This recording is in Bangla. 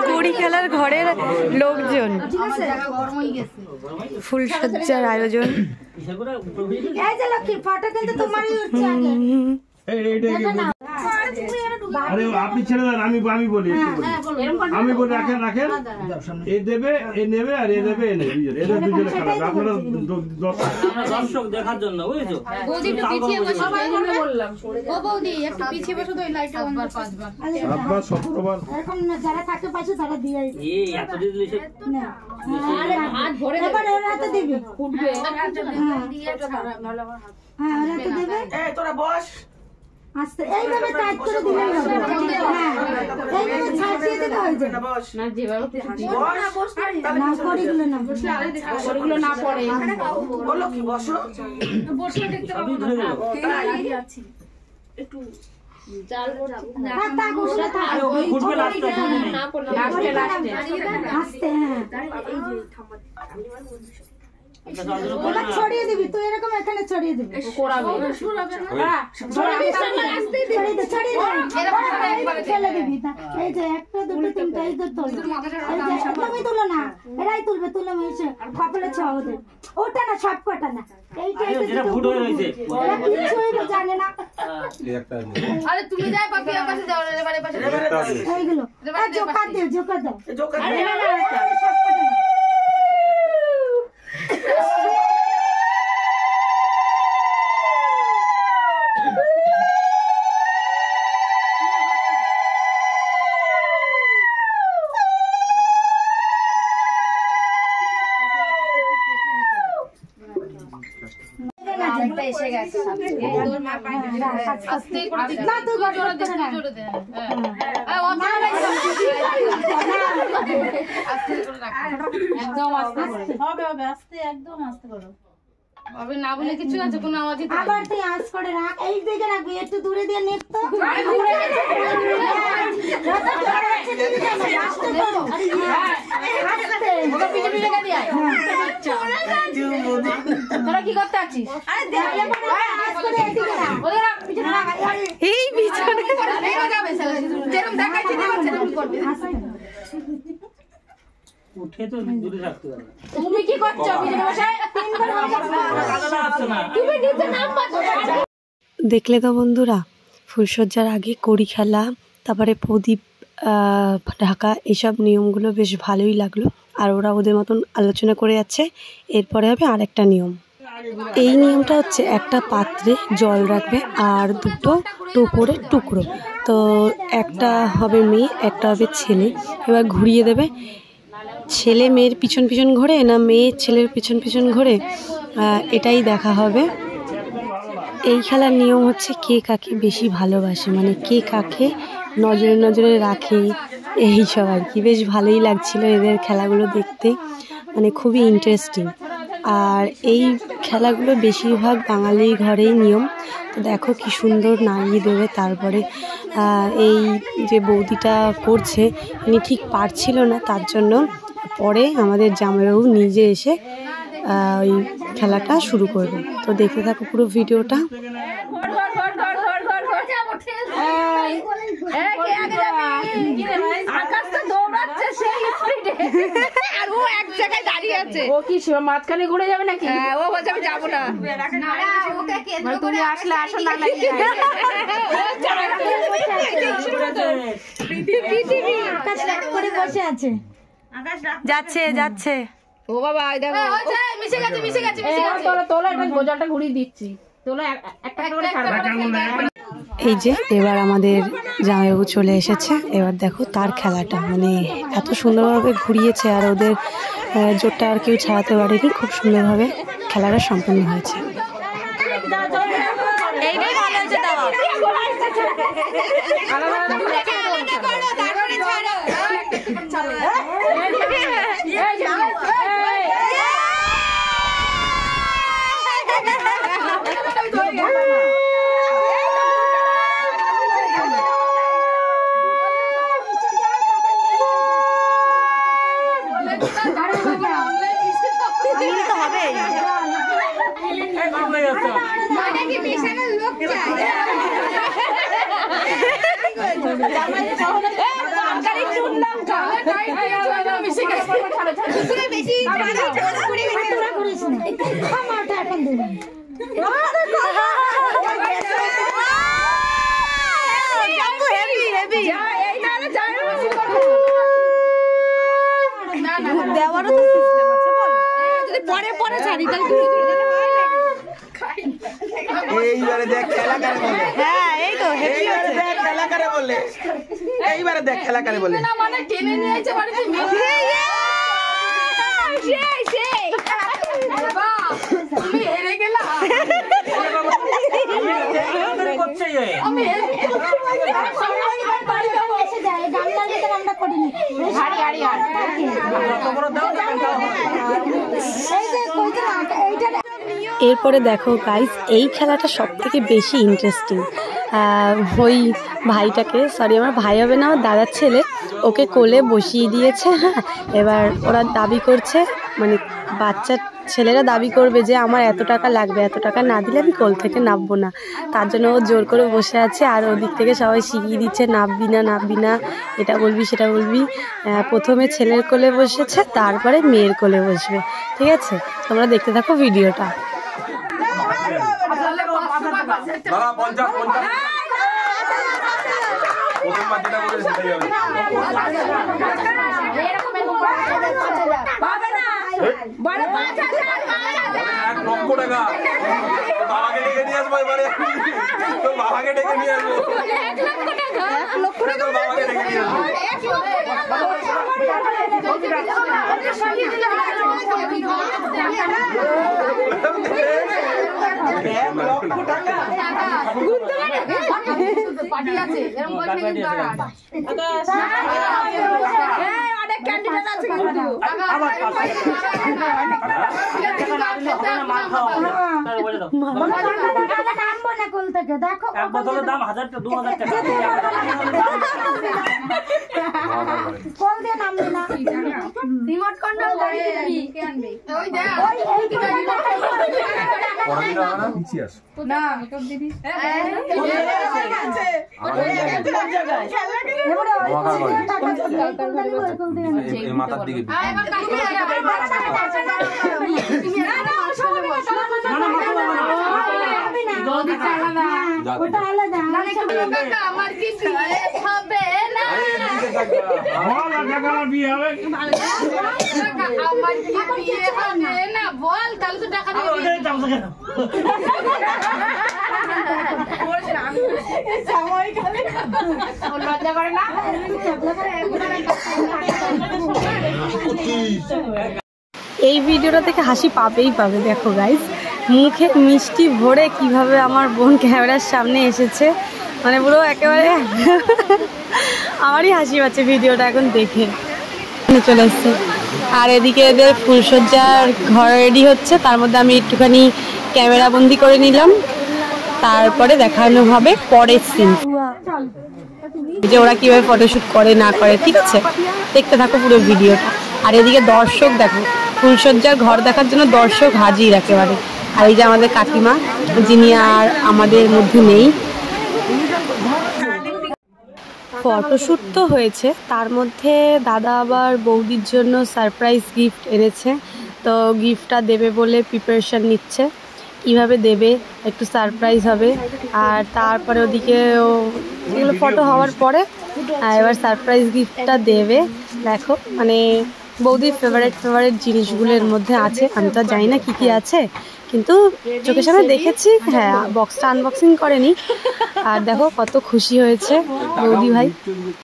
কুড়ি খেলার ঘরের লোকজন, ফুলসজ্জার আয়োজন। আরে আপনি ছেড়ে দেন, আমি বলি আমি বলি রাখেন রাখেন, এ দেবে এ নেবে আর এ দেবে এ নেবে, এদের দুজনে খেলা। আপনারা দর্শক দেখার জন্য বুঝেছো। বৌদি একটু পিছিয়ে বসো, সবাই বললাম ও বৌদি একটু পিছিয়ে বসো তো, এই লাইটটা অনবার পাঁচবার আবার 17 বার এরকম না, যারা থাকে পাশে তারা দিয়ে এই এত দিলে সে না। আরে হাত ভরে এবার ওর হাতে দিবি, উঠবে দিয়ে তো ভালো হাত। হ্যাঁ ওর হাতে দেবে। এই তোরা বস আস্তে, এইভাবে টাইট করে দিলেই হবে। হ্যাঁ এইভাবে ছাড় দিয়ে দিতে হয় যে না, যেভাবে বস না করিগুলো না, করিগুলো না পড়ে। বলো কি বসো, বসে দেখতে পাবো না, দাঁড়িয়ে আছি একটু জাল না তা বসে থাক, ওই ফুটবে লাস্টে না পড়লে লাস্টে আস্তে। হ্যাঁ এই যে থামা, আমি আর বন্ধু ওটা ছড়িয়ে দিবি তুই, এরকম এখানে ছড়িয়ে দিবি, কোরাবে ছড়াবে না, ছড়িয়ে আস্তে ছড়িয়ে দে, ছড়িয়ে দে, এরকম ফেলে দিবি। এই যে একটা দুটো তিনটা এই তো তোল, এই যে তুমি তুলো না, এরাই তুলবে, তুলে মেশে কপালে ছ ওদের, ওটা না সব কটা না, এইটাই যেটা ফুট হয়ে রয়েছে ওরা কিছুই জানে না। আরে তুমি যাই পাপিয়া পাশে যাও, এবারে পাশে এইগুলো জোকার দে, জোকার দাও, জোকার দে, না না সব কটা না। এসে গেছে তোর মা পাই আস্তে করে দিস না, তুই জোরে দে। হ্যাঁ আস্তে করে রাখ, একদম আস্তে করে হবে, হবে আস্তে, একদম আস্তে করো, হবে না বলে কিছু আছে, কোনো আওয়াজই তো আবার তুই আস্তে করে রাখ, এই দিকে রাখবি, একটু দূরে দিয়ে নে তো, আরে দূরে গেছে যত জোরে আছে দিদি যাবে, আস্তে করো, আস্তে ওটা পিছে পিছে কে দিয়ে তোরা কি করতে আছিস? আরে দেখলে পরে আস্তে করে এদিকে রাখ, ওদের পিছনে রাখ, এই পিছনে এই যাবে যেরকম দেখাইছি সেরকম করবি, উঠে তো দূরে রাখতে পারবে। তুমি কি করছো পিছনে বসে? তুমি নিচে নাম পাচ্ছো। দেখলে তো বন্ধুরা, ফুলসজ্জার আগে কড়ি খেলা, তারপরে প্রদীপ ঢাকা, এসব নিয়মগুলো বেশ ভালোই লাগলো। আর ওরা ওদের মতন আলোচনা করে যাচ্ছে। এরপরে হবে আরেকটা নিয়ম। এই নিয়মটা হচ্ছে একটা পাত্রে জল রাখবে আর দুটো টোপরের টুকরো, তো একটা হবে মেয়ে একটা হবে ছেলে। এবার ঘুরিয়ে দেবে, ছেলে মেয়ের পিছন পিছন ঘোরে না মেয়ে ছেলের পিছন পিছন ঘোরে, এটাই দেখা হবে। এই খেলার নিয়ম হচ্ছে কে কাকে বেশি ভালোবাসে, মানে কে কাকে নজরে নজরে রাখে, এইসব আর কি। বেশ ভালোই লাগছিল এদের খেলাগুলো দেখতে, মানে খুবই ইন্টারেস্টিং। আর এই খেলাগুলো বেশিরভাগ বাঙালি ঘরেই নিয়ম। তো দেখো কি সুন্দর নাড়িয়ে দেবে। তারপরে এই যে বৌদিটা করছে, উনি ঠিক পারছিল না, তার জন্য পরে আমাদের জামাইবাবু নিজে এসে ওই খেলাটা শুরু করবে। তো দেখতে থাকো পুরো ভিডিওটা। ও কি মাঝখানে ঘুরে যাবে নাকি? ও বলছে আমি যাবো না, তুমি আসলে আসো না বসে আছে, যাচ্ছে যাচ্ছে। ও বাবা দেখো মিশে গেছে, মিশে গেছে, মিশে গেছে। তোলা একটা গোজালটা ঘুরিয়ে দিচ্ছি, তোলা একটা করে ছাড়বা। এই যে এবার আমাদের জামাইবাবু চলে এসেছে। এবার দেখো তার খেলাটা, মানে এত সুন্দরভাবে ঘুরিয়েছে আর ওদের জোরটা আর কেউ ছাড়াতে পারেনি। খুব সুন্দরভাবে খেলাটা সম্পন্ন হয়েছে। দেওয়ারও তো সিস্টেম আছে বলো, যদি পরে পরে ছাড়ি তাহলে এইবারে দেখ খেলা করে বলে। হ্যাঁ এই তো হেভি এইবারে দেখ খেলা করে বলে। এইবারে দেখ খেলা করে বলে। না মানে টেনে নিয়ে এসে বাড়িতে সেই সেই বাহ তুমি হেরে গেলা। আমি এরপরে দেখো গাইস, এই খেলাটা সব থেকে বেশি ইন্টারেস্টিং। ওই ভাইটাকে, সরি আমার ভাই হবে না, আমার দাদার ছেলে, ওকে কোলে বসিয়ে দিয়েছে। হ্যাঁ, এবার ওরা দাবি করছে, মানে বাচ্চার ছেলেরা দাবি করবে যে আমার এত টাকা লাগবে, এত টাকা না দিলে আমি কোল থেকে নামবো না। তার জন্য ও জোর করে বসে আছে, আর ওদিক থেকে সবাই শিখিয়ে দিচ্ছে নামবি না, নামবি না, এটা বলবি সেটা বলবি। প্রথমে ছেলের কোলে বসেছে, তারপরে মেয়ের কোলে বসবে। ঠিক আছে, তোমরা দেখতে থাকো ভিডিওটা। বাবাকে ডেকে নিয়ে আসবো এবারে, তোর বাবাকে ডেকে নিয়ে আসবো, বাবাকে ডেকে নিয়ে আসবো। এক বোতলের দাম 1000 টাকা 2000 টাকা। রিমোট কন্ট্রোল করে কে আনবে ওই দেখ না মেকআপ দিদি মাথার দিকে আমার কি হবে না বিয়ে হবে আমার কি বিয়ে হবে না বল তাহলে তো টাকা দিবি লজ্জা করে না এই ভিডিওটা থেকে হাসি পাবেই পাবে। দেখো গাইস, মুখে মিষ্টি ভরে কিভাবে আমার বোন ক্যামেরার সামনে এসেছে, মানে পুরো একেবারে আমারই হাসি পাচ্ছে ভিডিওটা এখন দেখে। চলে এসছে, আর এদিকে এদের ফুলসজ্জার ঘর রেডি হচ্ছে, তার মধ্যে আমি একটুখানি ক্যামেরা বন্দি করে নিলাম, তারপরে দেখানো হবে পরের সিন, যে ওরা কিভাবে ফটোশুট করে না করে। ঠিক আছে, দেখতে থাকো পুরো ভিডিওটা। আর এদিকে দর্শক দেখো, ফুলসজ্জার ঘর দেখার জন্য দর্শক হাজির একেবারে। আর এই যে আমাদের কাকিমা, যিনি আর আমাদের মধ্যে নেই। ফটোশ্যুট তো হয়েছে, তার মধ্যে দাদা আবার বৌদির জন্য সারপ্রাইজ গিফট এনেছে, তো গিফটটা দেবে বলে প্রিপারেশান নিচ্ছে, কীভাবে দেবে, একটু সারপ্রাইজ হবে। আর তারপরে ওদিকে এগুলো ফটো হওয়ার পরে এবার সারপ্রাইজ গিফটটা দেবে। দেখো, মানে বৌদির ফেভারিট জিনিসগুলোর মধ্যে আছে, আমি তো জানি না কী কী আছে, কিন্তু চোখের সামনে দেখেছি। হ্যাঁ, বক্সটা আনবক্সিং করেনি। আর দেখো কত খুশি হয়েছে বৌদি ভাই।